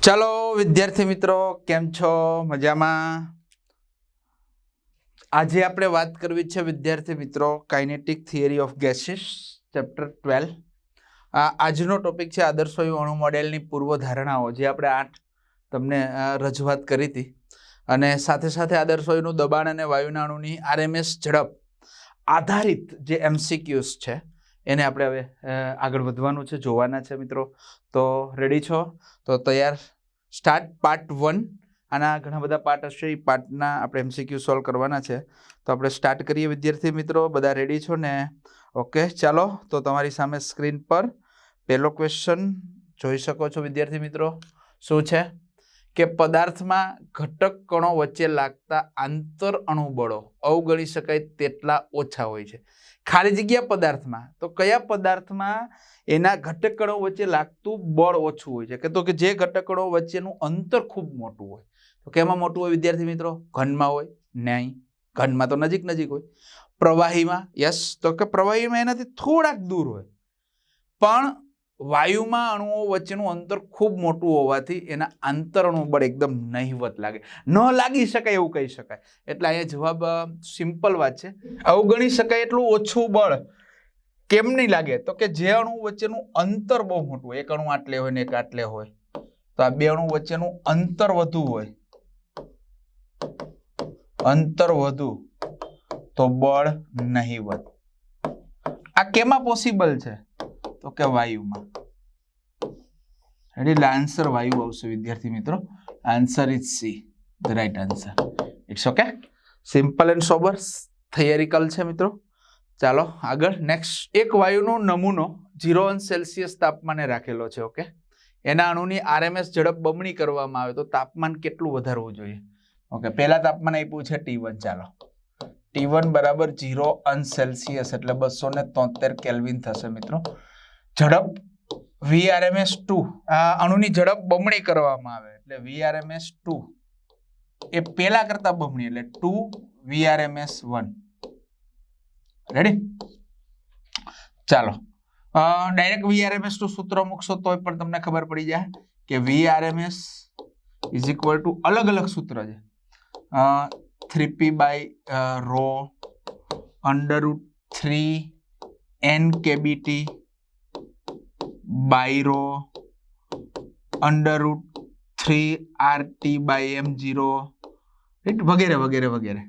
ચાલો વિદ્યાર્થી મિત્રો, કેમ છો? મજામાં? આજે આપણે વાત કરવી છે વિદ્યાર્થી મિત્રો kinetic theory of gases chapter 12. આજનો ટોપિક છે આદર્શ વાયુ અણુ મોડેલની પૂર્વધારણાઓ, જે આપણે 8 તમને રજૂઆત કરી હતી. અને સાથે સાથે આદર્શ વાયુનું દબાણ અને વાયુના અણુની આરએમએસ ઝડપ આધારિત જે એમસીક્યુઝ છે એને આપણે હવે આગળ વધવાનું છે, જોવાના છે મિત્રો. તો રેડી છો? તો તૈયાર? Start part 1. આના ઘણા બધા પાર્ટ હશે, એ પાર્ટના આપણે એમસીક્યુ સોલ્વ કરવાના છે. તો આપણે સ્ટાર્ટ કરીએ વિદ્યાર્થી મિત્રો. બધા રેડી છો ને? ઓકે, ચાલો. તો તમારી સામે સ્ક્રીન પર પહેલો ક્વેશ્ચન જોઈ શકો છો વિદ્યાર્થી મિત્રો. શું છે કે પદાર્થમાં ઘટક કણો વચ્ચે લાગતા આંતર અણુ બળો અવગણી શકાય તેટલા ઓછા હોય છે. ખાલી જગ્યા પદાર્થમાં. તો કયા પદાર્થમાં એના ઘટક કણો વચ્ચે લાગતું બળ ઓછું હોય છે? કે તો કે જે ઘટક કણો વચ્ચેનું અંતર ખૂબ મોટું હોય. તો કેમાં મોટું હોય વિદ્યાર્થી મિત્રો? ઘનમાં હોય. નહીં, ઘનમાં તો નજીક નજીક હોય. પ્રવાહીમાં? યસ, તો કે પ્રવાહીમાં એનાથી થોડાક દૂર હોય. પણ વાયુમાં અણુઓ વચ્ચેનું અંતર ખૂબ મોટું હોવાથી એના આંતર અણુ બળ એકદમ નહિવત લાગે, ન લાગી શકાય એવું કહી શકાય. એટલે અહીંયા જવાબ સિમ્પલ વાત છે, અવગણી શકાય એટલું ઓછું બળ કેમ નહીં લાગે? તો કે જે અણુ વચ્ચેનું અંતર બહુ મોટું હોય, એક અણુ આટલે હોય ને એક આટલે હોય, તો આ બે અણુ વચ્ચેનું અંતર વધુ હોય, અંતર વધુ, તો બળ નહિવત. આ કેમાં પોસિબલ છે? તો કે વાયુમાં. એટલે આન્સર વાયુ આવશે વિદ્યાર્થી મિત્રો. Answer is C, the right answer. It's okay, simple and sober theoretical છે મિત્રો. ચાલો આગળ નેક્સ્ટ. એક વાયુનો નમૂનો 0°C તાપમાને રાખેલો છે. ઓકે, એના અણુની આરએમએસ ઝડપ બમણી કરવામાં આવે તો તાપમાન કેટલું વધારવું જોઈએ? ઓકે, પહેલા તાપમાન આપ્યું છે T1. ચાલો, T1 બરાબર 0°C એટલે 273 કેલ્વિન થશે મિત્રો. ઝડપ Vrms2, અણુની ઝડપ બમણી કરવામાં આવે એટલે Vrms2 એ પેલા કરતા બમણી એટલે 2 Vrms1. રેડી? ચાલો, ડાયરેક્ટ Vrms2 સૂત્ર મૂકશો તોય પણ તમને ખબર પડી જાય કે Vrms ઇઝ ઇક્વલ ટુ અલગ અલગ સૂત્ર છે. 3p/ρ √3 NKBT by ρ √3 RT/m0 વગેરે વગેરે વગેરે.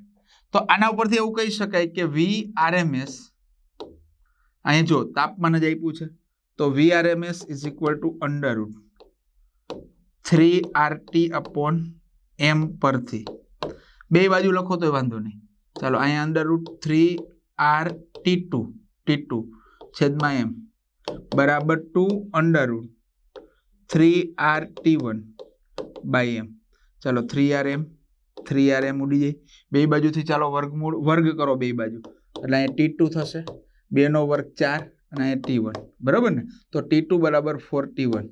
તો આના ઉપરથી એવું કહી શકાય કે Vrms, અહીં જો તાપમાન જ આપ્યું છે તો Vrms is equal to √3 RT/m પરથી બે બાજુ લખો તો વાંધો નહીં. ચાલો, અહીંયા √3 RT2 છેદમાં m બરાબર 2 √3 RT1/m. ચાલો, 3rm ઉડી જાય બે બાજુથી. ચાલો વર્ગ કરો બે બાજુ એટલે અહીંયા T2 થશે, 2 નો વર્ગ 4 અને અહીંયા T1, બરાબર ને? તો T2 બરાબર 4T1.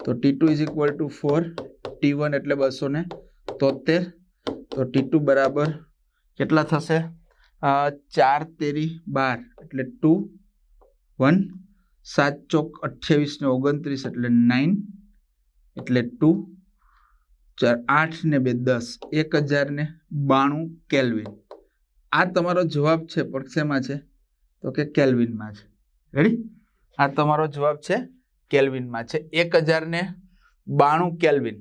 તો T2 is equal to 4T1 એટલે 273. તો T2 બરાબર કેટલા થશે? 4 તેરી 12 એટલે 2 1 7 ચોક 28 ને 29 એટલે 9 એટલે 2 4 8 ને 2 10 1092 કેલ્વિન. આ તમારો જવાબ છે, પણ શેમાં છે? તો કે કેલ્વિનમાં છે. રેડી? આ તમારો જવાબ છે કેલ્વિનમાં છે, 1092 કેલ્વિન.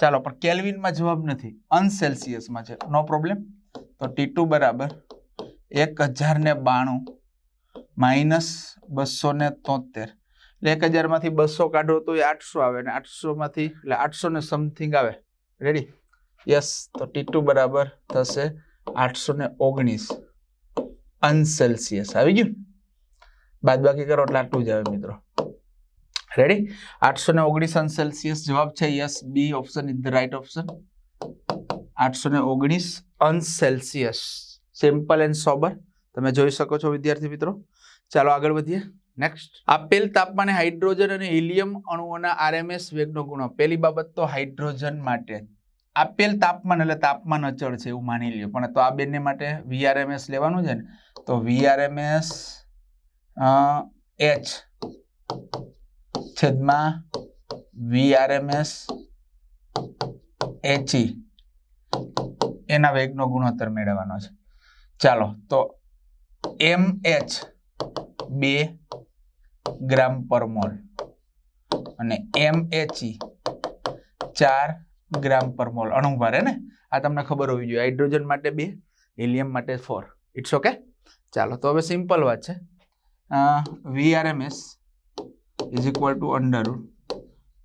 ચાલો, પણ કેલ્વિનમાં જવાબ નથી, અનસેલ્સિયસમાં છે. નો પ્રોબ્લેમ. તો T2 બરાબર 1092 માઇનસ 273 એટલે 1000 માંથી 200 કાઢો તો એ 800 આવે, ને 800 માંથી એટલે 800 ને સમથિંગ આવે. રેડી? યસ. તો T2 બરાબર થશે 819 અનસેલ્સિયસ. આવી ગયું? બાદબાકી કરો એટલે આટલું જ આવે મિત્રો. રેડી? 819 અનસેલ્સિયસ જવાબ છે. Yes, B option is the right option. 819 અનસેલ્સિયસ. સિમ્પલ એન્ડ સોબર તમે જોઈ શકો છો વિદ્યાર્થી મિત્રો. ચાલો આગળ વધીએ. નેક્સ્ટ. આપેલ તાપમાને હાઇડ્રોજન અને હિલિયમ અણુઓના આરએમએસ વેગનો ગુણો. પહેલી બાબત તો હાઇડ્રોજન માટે આપેલ તાપમાન એટલે તાપમાન અચળ છે એવું માની લ્યો, પણ તો આ બંને માટે Vrms લેવાનું છે ને, તો Vrms H છેદમાં Vrms HE એના વેગનો ગુણોત્તર મેળવવાનો છે. ચાલો તો mH 2 ગ્રામ પર મોલ અને mHe 4 ગ્રામ પર મોલ અણુભાર હે ને. આ તમને ખબર હોવી જોઈએ. હાઇડ્રોજન માટે 2, હિલિયમ માટે 4. It's okay. ચાલો તો હવે સિમ્પલ વાત છે. VRMS is equal to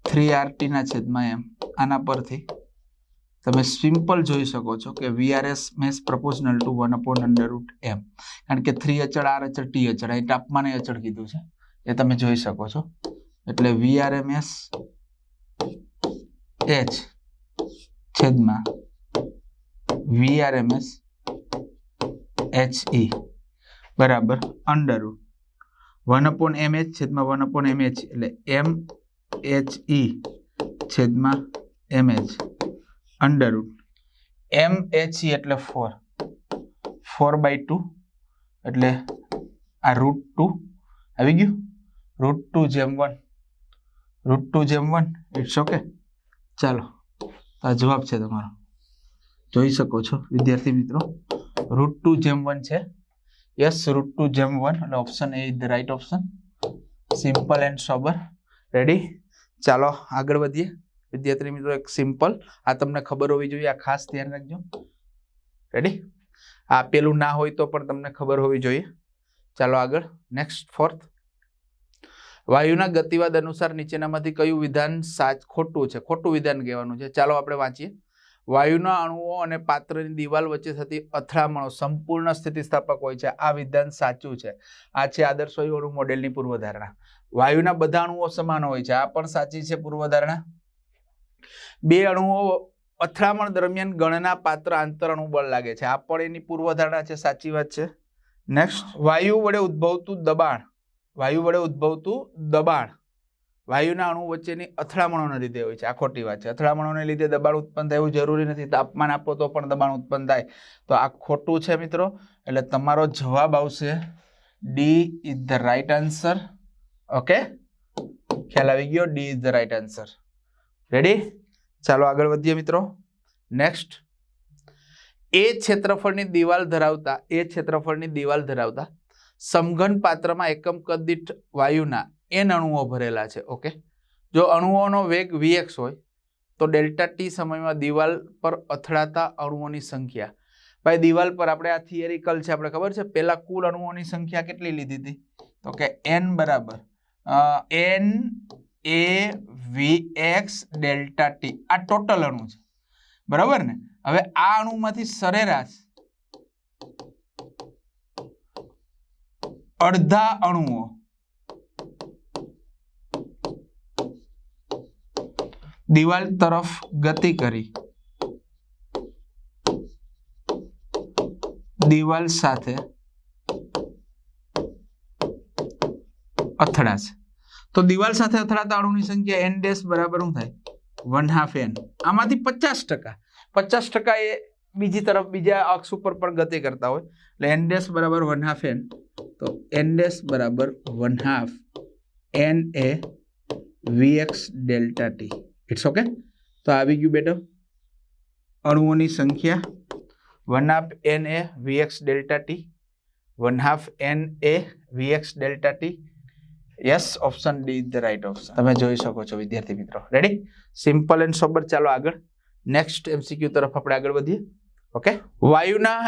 √3RT ના છેદમાં m. આના પરથી તમે સિમ્પલ જોઈ શકો છો કે VRMS પ્રપોઝનલ ટુ 1/√m. કારણ કે 3 અચળ, R અચળ, T અચળ, અહીં તાપમાને અચળ કીધું છે એ તમે જોઈ શકો છો. એટલે VRMS H છેદમાં VRMS HE બરાબર √1/mH છેદમાં 1/mH એટલે mHE છેદમાં mH √mHE એટલે 4/2 એટલે આ √2 આવી ગયું. √2/1 ઇટ્સ ઓકે. ચાલો આ જવાબ છે તમારો, જોઈ શકો છો વિદ્યાર્થી મિત્રો. √2/1 છે. યસ, √2/1 એટલે option A is the right option. Simple and sober. Ready? ચાલો આગળ વધીએ વિદ્યાર્થી મિત્રો. એક સિમ્પલ, આ તમને ખબર હોવી જોઈએ, આ ખાસ ધ્યાન રાખજો. રેડી? આ પેલું ના હોય તો પણ તમને ખબર હોવી જોઈએ. ચાલો આગળ. Next 4th. વાયુના ગતિવાદ અનુસાર નીચેનામાંથી કયું વિધાન ખોટું છે? ખોટું વિધાન કહેવાનું છે. ચાલો આપણે વાંચીએ. વાયુના અણુઓ અને પાત્રની દિવાલ વચ્ચે થતી અથડામણો સંપૂર્ણ સ્થિતિસ્થાપક હોય છે. આ વિધાન સાચું છે. આ છે આદર્શ વાયુ અણુ મોડેલની પૂર્વધારણા. વાયુના બધા અણુઓ સમાન હોય છે. આ પણ સાચી છે પૂર્વધારણા. બે અણુઓ અથડામણ દરમિયાન ગણના પાત્ર આંતર અણુ બળ લાગે છે. આ પણ એની પૂર્વધારણા છે. સાચી વાત છે. નેક્સ્ટ. વાયુ વડે ઉદ્ભવતું દબાણ વાયુના અણુ વચ્ચેની અથડામણોને લીધે હોય છે. આ ખોટી વાત છે. અથડામણોને લીધે દબાણ ઉત્પન્ન થાય એવું જરૂરી નથી. તાપમાન આપો તો પણ દબાણ ઉત્પન્ન થાય. તો આ ખોટું છે મિત્રો. એટલે તમારો જવાબ આવશે D is the right answer. Okay, ખ્યાલ આવી ગયો? D is the right answer. Ready? ચાલો આગળ વધીએ મિત્રો. નેક્સ્ટ. એ ક્ષેત્રફળની દિવાલ ધરાવતા સમઘન પાત્રમાં એકમ કદ દીઠ વાયુના n અણુઓ ભરેલા છે. ઓકે, જો અણુઓનો વેગ vx હોય તો ડેલ્ટા ટી સમયમાં દિવાલ પર અથડાતા અણુઓની સંખ્યા. ભાઈ દિવાલ પર આપણે આ થિયરિકલ છે, આપણે ખબર છે. પહેલા કુલ અણુઓની સંખ્યા કેટલી લીધી હતી? તો કે n બરાબર n a vx delta T. આ ટોટલ અણુ છે, બરાબર ને? હવે આ અણુમાંથી સરેરાશ અડધા અણુઓ દિવાલ તરફ ગતિ કરી દિવાલ સાથે અથડાશે. તો દિવાલ સાથે અથડાતા અણુની સંખ્યા n ડેશ બરાબર શું થાય? 1/2 n. આમાંથી 50% એ બીજી તરફ બીજા અક્ષ ઉપર પણ ગતિ કરતા હોય. એટલે n ડેશ બરાબર 1/2 n. તો n ડેશ બરાબર 1/2 n a vx delta T. It's okay. તો આવી ગયું બેટા અણુઓની સંખ્યા 1/2 n a vx delta T, 1/2 n a vx delta T. Yes, option D is the right option. તમે જોઈ શકો છો વિદ્યાર્થી મિત્રો. રેડી? Simple and sober. ચાલો આગળ નેક્સ્ટ MCQ તરફ આપણે આગળ વધીએ. ઓકે, વાયુના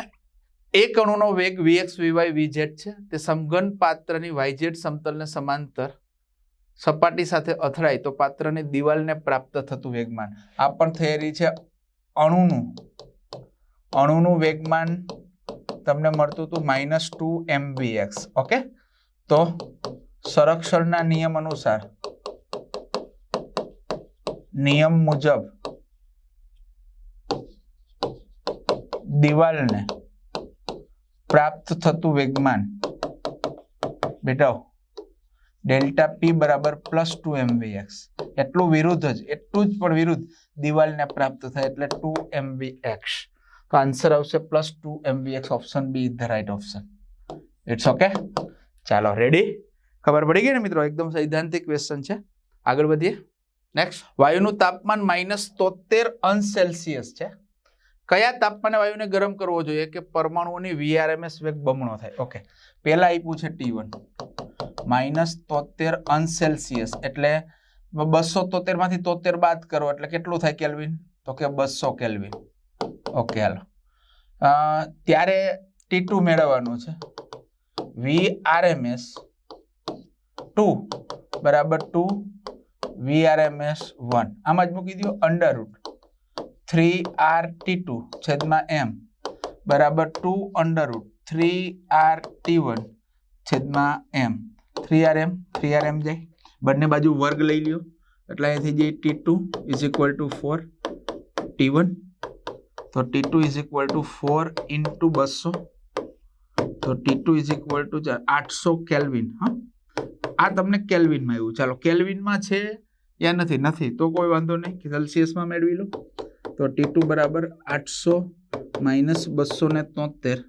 એક અણુનો વેગ vx vy vz છે. તે સમઘન પાત્રની yz સમતલને સમાંતર સપાટી સાથે અથડાય તો પાત્રની દિવાલને પ્રાપ્ત થતું વેગમાન. આ પણ થિયરી છે. અણુનું વેગમાન તમને મળતું હતું -2 mvx. ઓકે, તો સંરક્ષણના નિયમ મુજબ દિવાલને પ્રાપ્ત થતું વેગમાન બેટા ડેલ્ટા પી બરાબર +2 mvx. એટલું જ પણ વિરુદ્ધ દિવાલને પ્રાપ્ત થાય એટલે 2 mvx. તો આન્સર આવશે +2 mvx. Option B is the right option. It's okay. ચાલો રેડી? ખબર પડી ગઈ ને મિત્રો? એકદમ સૈદ્ધાંતિક ક્વેશ્ચન છે. આગળ વધીએ. નેક્સ્ટ, વાયુનું તાપમાન -73° છે. કયા તાપમાને વાયુને ગરમ કરવો જોઈએ કે પરમાણુઓની VRMS વેગ બમણો થાય? ઓકે, પહેલા આપ્યું છે T1 -73° એટલે 273 માંથી 73 બાદ કરો એટલે કેટલું થાય કેલ્વિન? તો કે 200 કેલ્વિન. ઓકે, હાલો. ત્યારે T2 મેળવવાનું છે. VRMS 2 બરાબર 2 VRMS 1 આમાં જ મૂકી દો √3RT2 છેદમાં m બરાબર 2 √3RT1 છેદમાં m. 3rm જાય, બંને બાજુ વર્ગ લઈ લ્યો એટલે અહીંથી જે T2 = 4 T1 તો T2 = 4 × 200 તો T2 = 800 કેલ્વિન. હા, આ તમને કેલ્વિનમાં આવ્યું. ચાલો, કેલ્વિનમાં છે યા નથી તો કોઈ વાંધો નહીં, સેલ્સિયસમાં મેળવી લો. તો T2 બરાબર 800 - 273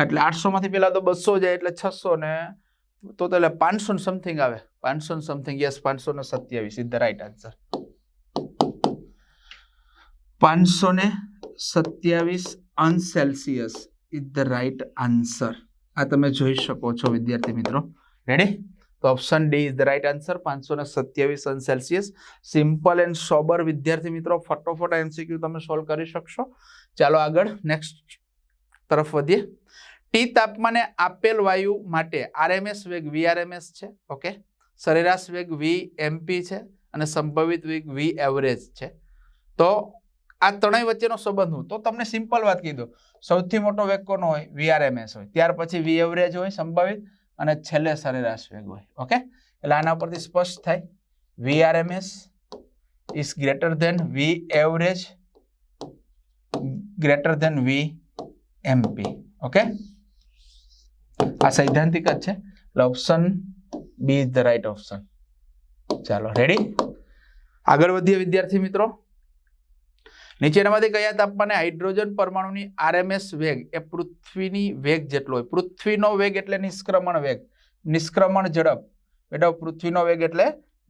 એટલે 800 માંથી પેલા તો 200 જાય એટલે 600 ને તો એટલે 500 સમથિંગ આવે. 500 something, yes, 527 is the right answer. 527° is the right answer. આ તમે જોઈ શકો છો વિદ્યાર્થી મિત્રો. રેડી? તો option D is the right answer. 527°C. Simple and sober વિદ્યાર્થી મિત્રો, ફટોફટ MCQ તમે સોલ્વ કરી શકશો. ચાલો આગળ નેક્સ્ટ તરફ વધીએ. ટી તાપમાને આપેલ વાયુ માટે RMS વેગ VRMS છે. ઓકે, સરેરાશ વેગ VMP છે અને સંભવિત વેગ VAvg છે. તો આ ત્રણેય વચ્ચેનો સંબંધ હું તો તમને સિમ્પલ વાત કીધું. સૌથી મોટો વેગ કોનો હોય? VRMS હોય, ત્યાર પછી VAvg હોય સંભવિત, અને છેલ્લે સરેરાશ વેગ હોય. ઓકે, એટલે આના પરથી સ્પષ્ટ થાય VRMS is greater than VAvg greater than VMP. Okay, આ સૈદ્ધાંતિક જ છે એટલે option B is the right option. ચાલો રેડી, આગળ વધીએ વિદ્યાર્થી મિત્રો. નીચેનામાંથી કયા તાપમાને હાઇડ્રોજન પરમાણુની RMS વેગ એ પૃથ્વીની વેગ જેટલો હોય? પૃથ્વીનો વેગ એટલે નિષ્ક્રમણ વેગ, નિષ્ક્રમણ ઝડપ. બેટા, પૃથ્વીનો વેગ એટલે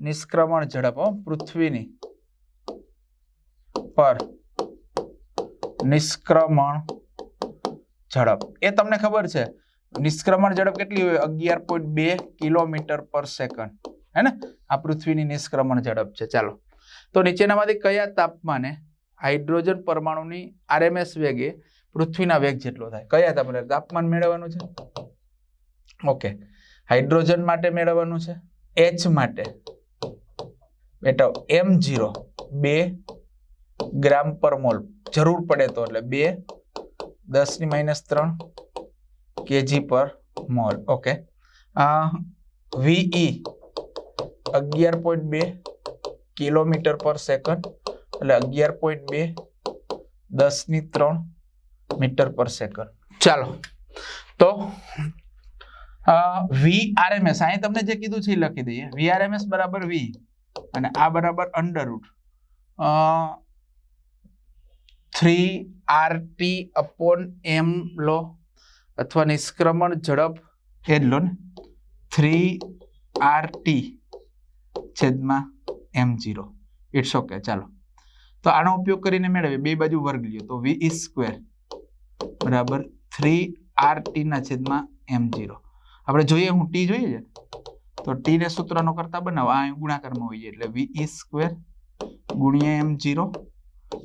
નિષ્ક્રમણ ઝડપ. પૃથ્વીની પર નિષ્ક્રમણ ઝડપ એ તમને ખબર છે. નિષ્ક્રમણ ઝડપ કેટલી હોય? 11.2 km/s. હે ને? આ પૃથ્વીની નિષ્ક્રમણ ઝડપ છે. ચાલો, તો નીચેનામાંથી કયા તાપમાને હાઇડ્રોજન પરમાણુની RMS વેગ એ પૃથ્વીના વેગ જેટલો થાય? કયા તાપમાન મેળવવાનું છે? ઓકે, હાઇડ્રોજન માટે મેળવવાનું છે. H માટે બેટા M0 2 g/mol જરૂર પડે તો, એટલે 2 10⁻³ kg/mol. ઓકે, VE 11.2 km/s એટલે 11.2 10⁻³ m/s. ચાલો, તો VRMS અહીં તમને જે કીધું છે એ લખી દઈએ. VRMS બરાબર V અને આ બરાબર √3RT/m લો, અથવા નિષ્ક્રમણ ઝડપ એ જ લો ને, 3RT/m0. It's okay. ચાલો, તો આનો ઉપયોગ કરીને મેળવીએ. બે બાજુ વર્ગ લ્યો તો VE² બરાબર 3RT/m0. આપણે જોઈએ, હું T જોઈએ છે તો T ને સૂત્રનો કરતા બનાવો, આ ગુણાકારમાં હોય એટલે VE² × m0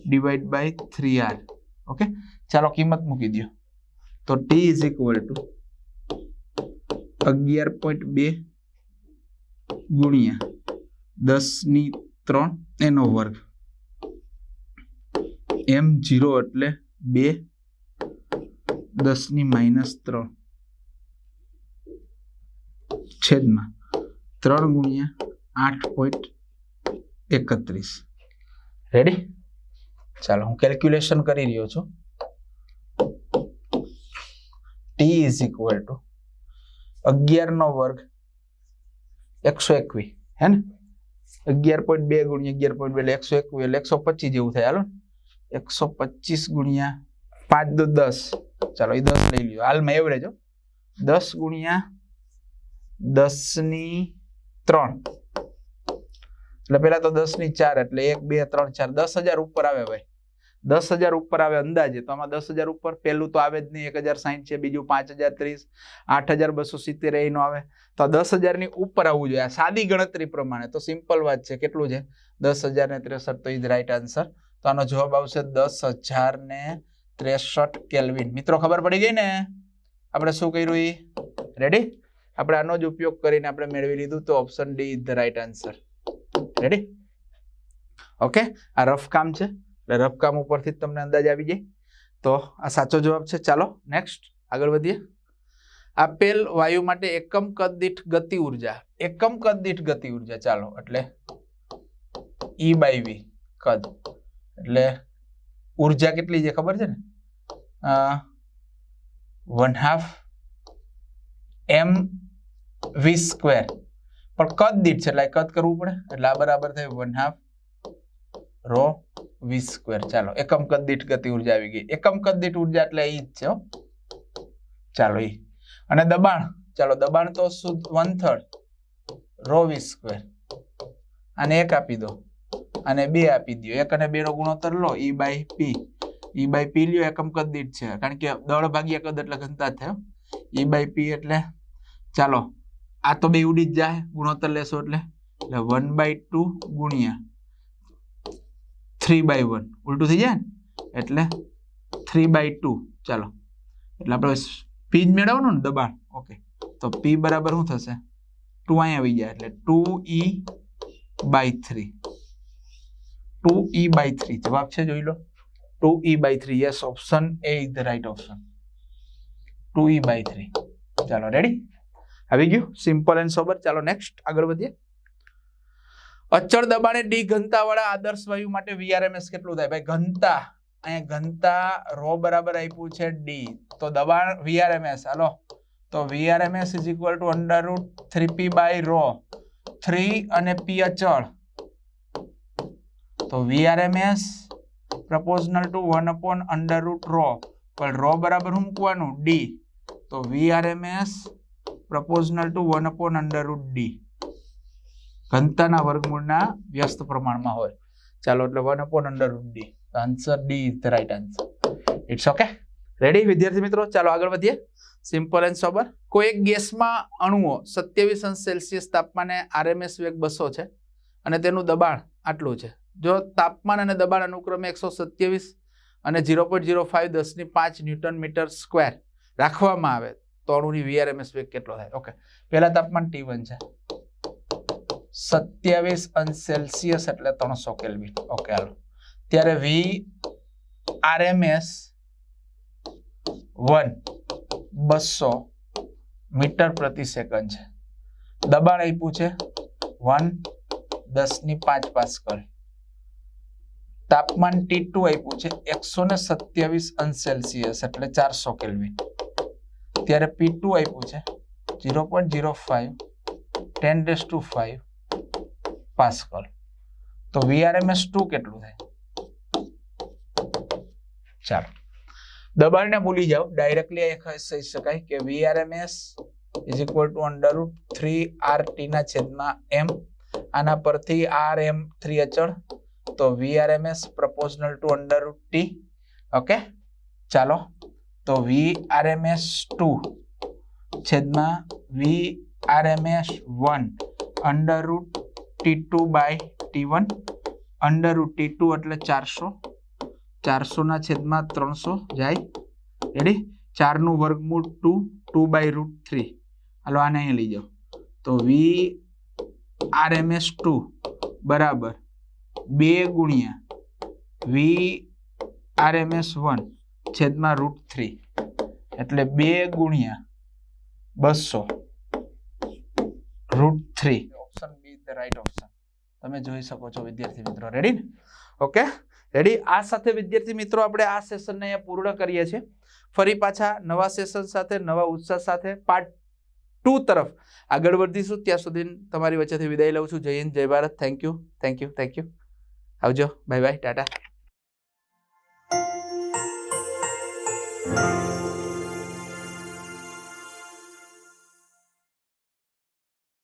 / 3R. ઓકે, ચાલો કિંમત મૂકી દો તો T = 11.2 × 10⁻³ એનો વર્ગ, m0 એટલે 2 10⁻³ છેદમાં 3 × 8.31. રેડી? ચાલો, હું કેલ્ક્યુલેશન કરી રહ્યો છું. T = 11² 121. હે ને? 11.2 × 11.2 એટલે 121 એટલે 125 જેવું થાય. હાલો, 125 × 5 × 10. ચાલો, એ 10 લઈ લ્યો, હાલમાં એવરેજ 10 × 10⁻³ એટલે પેલા તો 10 ની 4 એટલે 1 2 3 4 10,000 ઉપર આવે ભાઈ, 10,000 ઉપર આવે અંદાજે. તો આમાં 10,000 ઉપર પહેલું તો આવે જ નહીં, 1,060 છે, બીજું 5,030, 8,270 એ નો આવે. તો 10,000 ની ઉપર આવવું જોઈએ આ સાદી ગણતરી પ્રમાણે. તો સિમ્પલ વાત છે, કેટલું છે 10,063. તો ઇઝ રાઈટ આન્સર. તો આનો જવાબ આવશે 10,063 કેલ્વિન. મિત્રો ખબર પડી ગઈ ને આપણે શું કર્યું એ? રેડી? આપણે આનો જ ઉપયોગ કરીને આપણે મેળવી લીધું. તો option D is the right answer. Ready? Okay, આ રફ કામ છે એટલે રફ કામ ઉપરથી જ તમને અંદાજ આવી જાય. તો આ સાચો જવાબ છે. ચાલો નેક્સ્ટ આગળ વધીએ. આપેલ વાયુ માટે એકમ કદ દીઠ ગતિ ઉર્જા, એકમ કદ દીઠ ગતિ ઉર્જા, ચાલો એટલે E/V કદ એટલે ઉર્જા કેટલી છે ખબર છે ને? 1/2 mv². પણ કદ દીઠ છે એટલે કદ કરવું પડે એટલે આ બરાબર થાય 1/2 ρv². ચાલો એકમ કદ દીઠ ગતિ ઉર્જા આવી ગઈ. એકમ કદ દીઠ ઉર્જા એટલે ઈ જ છે હો. ચાલો ઈ. અને દબાણ, ચાલો દબાણ તો 1/3 ρv². આને 1 આપી દો અને 2 આપી દો. 1 અને 2 નો ગુણોત્તર લો E/P. E/P લ્યો એકમ કદ દીઠ છે કારણ કે દળ ભાગ્યા કદ એટલે ઘનતા થયો. E/P એટલે ચાલો આ તો બે ઉડી જ જાય, ગુણોત્તર લેશો એટલે 1/2 ગુણ્યા 3/1 ઉલટું થઈ જાય ને એટલે 3/2. ચાલો એટલે આપણે P જ મેળવવાનું ને દબાણ. ઓકે, તો P બરાબર શું થશે? 2 અહીંયા આવી જાય એટલે 2E/3. 2E/3 જવાબ છે, જોઈ લો 2E/3. Yes, option A is the right option. 2E/3. ચાલો રેડી? આવી ગયું, સિમ્પલ એન્ડ સોબર. ચાલો નેક્સ્ટ આગળ વધીએ. અચળ દબાણે ડી ઘનતા વાળા આદર્શ વાયુ માટે VRMS કેટલું થાય? ભાઈ ઘનતા, અહીંયા ઘનતા ρ બરાબર આપ્યું છે ડી, તો દબાણ VRMS, હાલો તો VRMS = √3p/ρ. 3 અને p અચળ, તો VRMS proportional to 1/√ρ. પણ ρ બરાબર શું મૂકવાનું? ડી, તો VRMS proportional to 1/√d. ઘનતાના વર્ગમૂળના વ્યસ્ત પ્રમાણમાં હોય. ચાલો એટલે 1/√d. Answer D is the right answer. It's okay. Ready વિદ્યાર્થી મિત્રો? ચાલો આગળ વધીએ. Simple and sober. કોઈ એક ગેસમાં અણુઓ 27°C તાપમાને RMS વેગ 200 છે અને તેનું દબાણ આટલું છે. જો તાપમાન અને દબાણ અનુક્રમે 127 અને 0.05 10⁵ Nm², રાખવામાં આવે તો અણુની VRMS વેગ કેટલો થાય? ઓકે, પહેલા તાપમાન T1 છે, 27°C એટલે 300 કેલ્વિન. ઓકે હાલો, ત્યારે VRMS 200 મીટર/સેકન્ડ છે. દબાણ આપ્યું છે 1/10⁵ પાસ્કલ. તાપમાન T2 આપ્યું છે 127°C એટલે 400 કેલ્વિન. ત્યારે P2 આપ્યું છે 0.05 10⁵ પાસ્કલ. તો VRMS 2 કેટલું થાય? ચાલો દબાણને ભૂલી જાઓ, ડાયરેક્ટલી એ કહી શકાય કે VRMS = √3RT/m. આના પરથી RM3 અચળ, તો VRMS proportional to √T. Okay, ચાલો તો VRMS 2 છેદમાં VRMS 1 √T2/T1. √T2 એટલે 400, 400 ના છેદમાં 300 જાય. રેડી? 4 નું વર્ગમૂળ 2, 2/√3. હાલો આને અહીં લઈ જાઓ, તો VRMS 2 બરાબર 2 ગુણ્યા VRMS 1 છેદમાં √3 એટલે 2 ગુણ્યા 200 √3. Option B is the right option. તમે જોઈ શકો છો વિદ્યાર્થી મિત્રો. રેડી ને? Okay ready. આ સાથે વિદ્યાર્થી મિત્રો આપણે આ સેશનને અહીંયા પૂર્ણ કરીએ છીએ. ફરી પાછા નવા સેશન સાથે, નવા ઉત્સાહ સાથે પાર્ટ 2 તરફ આગળ વધીશું. ત્યાં સુધી તમારી વચ્ચેથી વિદાય લઉં છું. જય હિન્દ, જય ભારત. Thank you. આવજો. Bye bye, Tata.